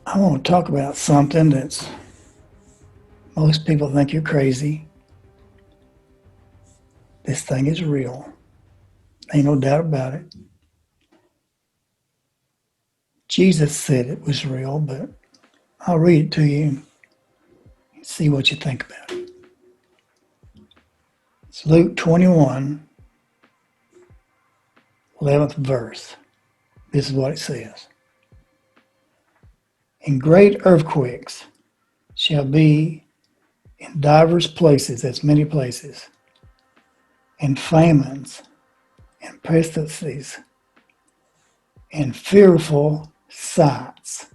I want to talk about something that's most people think you're crazy. This thing is real. Ain't no doubt about it. Jesus said it was real, but I'll read it to you and see what you think about it. It's Luke 21, 11th verse. This is what it says. And great earthquakes shall be in divers places, that's many places, and famines and pestilences and fearful sights.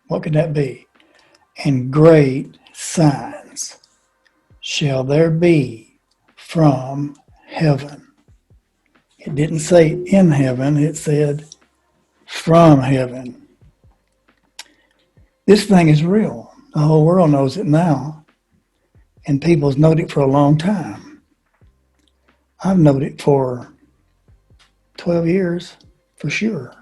What could that be? And great signs shall there be from heaven. It didn't say in heaven, it said from heaven. This thing is real. The whole world knows it now, and people's known it for a long time. I've known it for 12 years, for sure.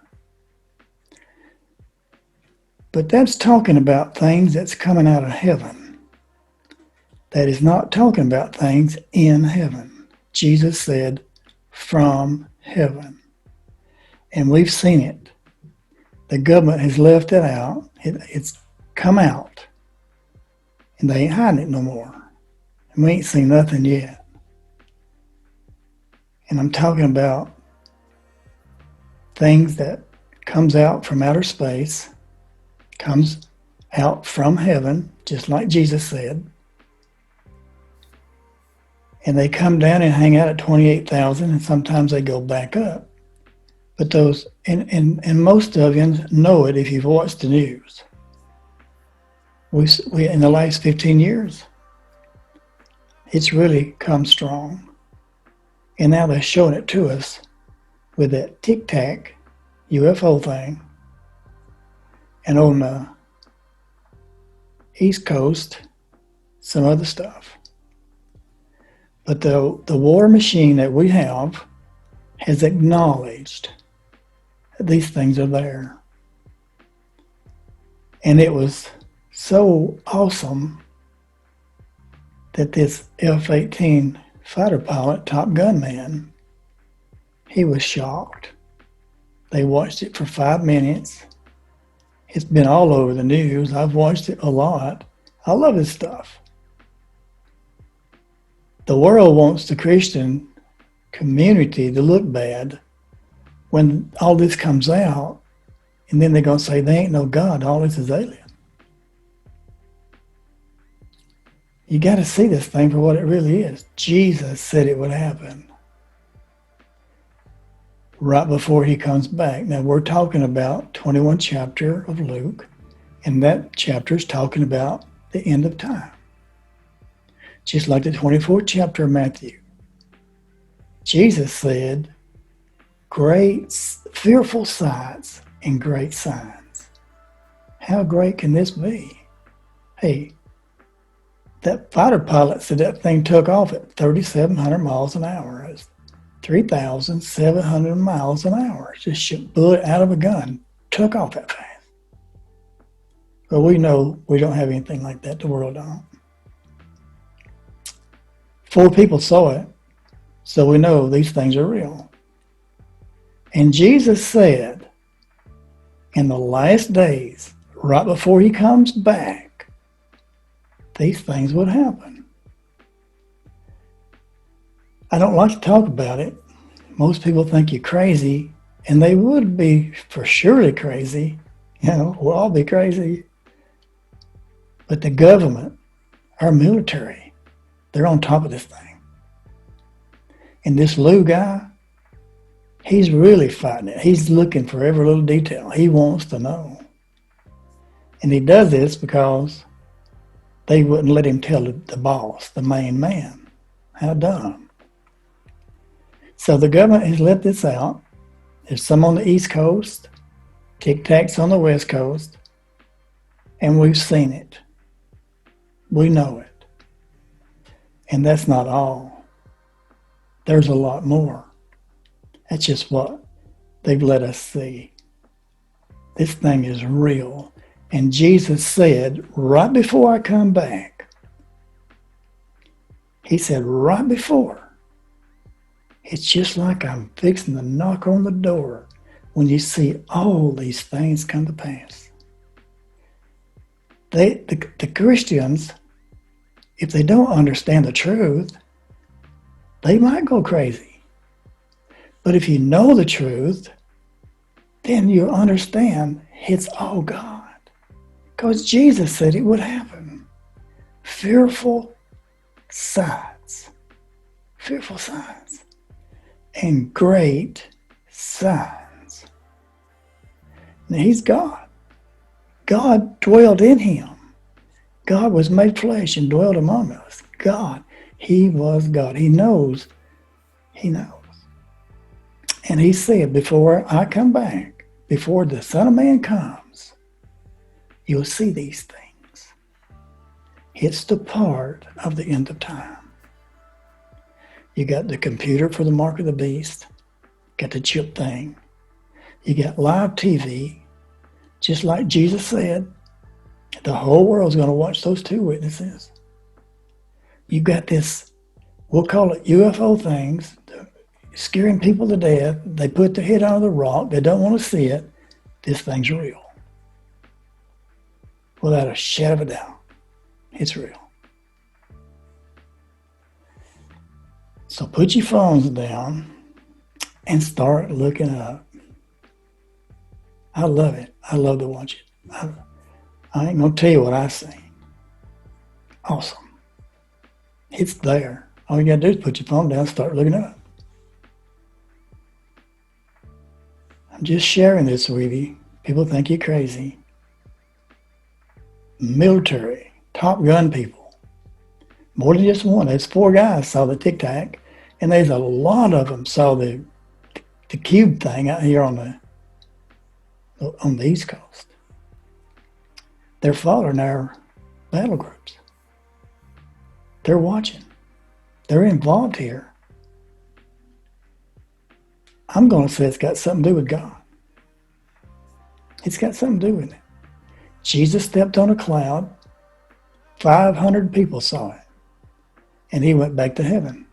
But that's talking about things that's coming out of heaven. That is not talking about things in heaven. Jesus said, from heaven. And we've seen it. The government has left it out. It's come out. And they ain't hiding it no more. And we ain't seen nothing yet. And I'm talking about things that comes out from outer space, comes out from heaven, just like Jesus said. And they come down and hang out at 28,000, and sometimes they go back up. But those, and most of you know it if you've watched the news. We in the last 15 years, it's really come strong. And now they're showing it to us with that Tic Tac UFO thing. And on the East Coast, some other stuff. But the war machine that we have has acknowledged that these things are there. And it was so awesome that this F-18 fighter pilot, Top Gun man, he was shocked. They watched it for 5 minutes. It's been all over the news. I've watched it a lot. I love this stuff. The world wants the Christian community to look bad when all this comes out, and then they're going to say, they ain't no God, all this is alien. You got to see this thing for what it really is. Jesus said it would happen right before he comes back. Now, we're talking about 21 chapter of Luke, and that chapter is talking about the end of time. Just like the 24th chapter of Matthew. Jesus said, great, fearful sights and great signs. How great can this be? Hey, that fighter pilot said that thing took off at 3,700 miles an hour. It was 3,700 miles an hour. Just blew it out of a gun. Took off that fast. But we know we don't have anything like that. The world don't. 4 people saw it, so we know these things are real. And Jesus said, in the last days, right before he comes back, these things would happen. I don't like to talk about it. Most people think you're crazy, and they would be for surely crazy. You know, we'll all be crazy. But the government, our military, they're on top of this thing. And this Lou guy, he's really fighting it. He's looking for every little detail. He wants to know. And he does this because they wouldn't let him tell the boss, the main man. How dumb. So the government has let this out. There's some on the East Coast, Tic Tacs on the West Coast, and we've seen it. We know it. And that's not all. There's a lot more. That's just what they've let us see. This thing is real. And Jesus said, right before I come back, he said, right before, it's just like I'm fixing to knock on the door when you see all these things come to pass. The Christians, if they don't understand the truth, they might go crazy. But if you know the truth, then you understand it's all God. Because Jesus said it would happen. Fearful signs. Fearful signs. And great signs. Now he's God. God dwelled in him. God was made flesh and dwelled among us. God. He was God. He knows. He knows. And he said, before I come back, before the Son of Man comes, you'll see these things. It's the part of the end of time. You got the computer for the mark of the beast, got the chip thing. You got live TV, just like Jesus said, the whole world's going to watch those two witnesses. You got this, we'll call it UFO things, scaring people to death. They put their head on the rock. They don't want to see it. This thing's real. Without a shadow of a doubt, it's real. So put your phones down and start looking up. I love it. I love to watch it. I ain't going to tell you what I see. Awesome. It's there. All you got to do is put your phone down and start looking up. I'm just sharing this with you. People think you're crazy. Military, Top Gun people. More than just one. There's 4 guys saw the Tic Tac, and there's a lot of them saw the cube thing out here on the East Coast. They're following our battle groups. They're watching. They're involved here. I'm going to say it's got something to do with God. It's got something to do with it. Jesus stepped on a cloud. 500 people saw it. And he went back to heaven.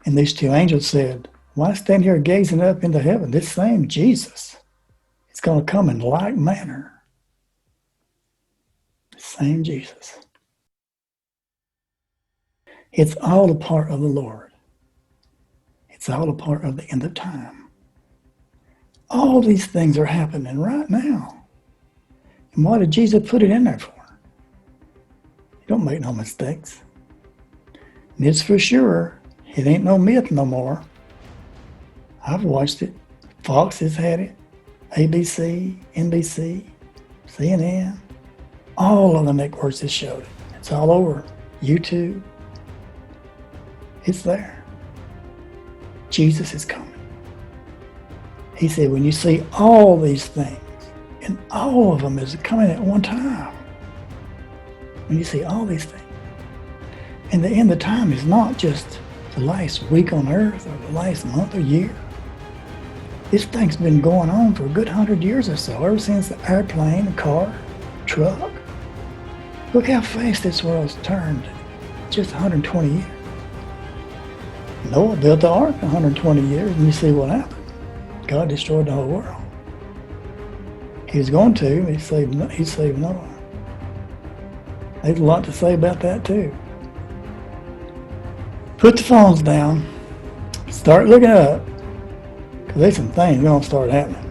And these 2 angels said, why stand here gazing up into heaven? This same Jesus is going to come in like manner. The same Jesus. It's all a part of the Lord. It's all a part of the end of time. All these things are happening right now. And why did Jesus put it in there for? He don't make no mistakes. And it's for sure, it ain't no myth no more. I've watched it. Fox has had it. ABC, NBC, CNN. All of the networks have showed it. It's all over. YouTube. It's there. Jesus is coming. He said, when you see all these things, and all of them is coming at one time, when you see all these things, and the end of time is not just the last week on earth or the last month or year. This thing's been going on for a good 100 years or so, ever since the airplane, the car, truck. Look how fast this world's turned, just 120 years. Noah built the ark 120 years, and you see what happened. God destroyed the whole world. He was going to, he saved Noah. There's a lot to say about that too. Put the phones down, start looking up, because there's some things going to start happening.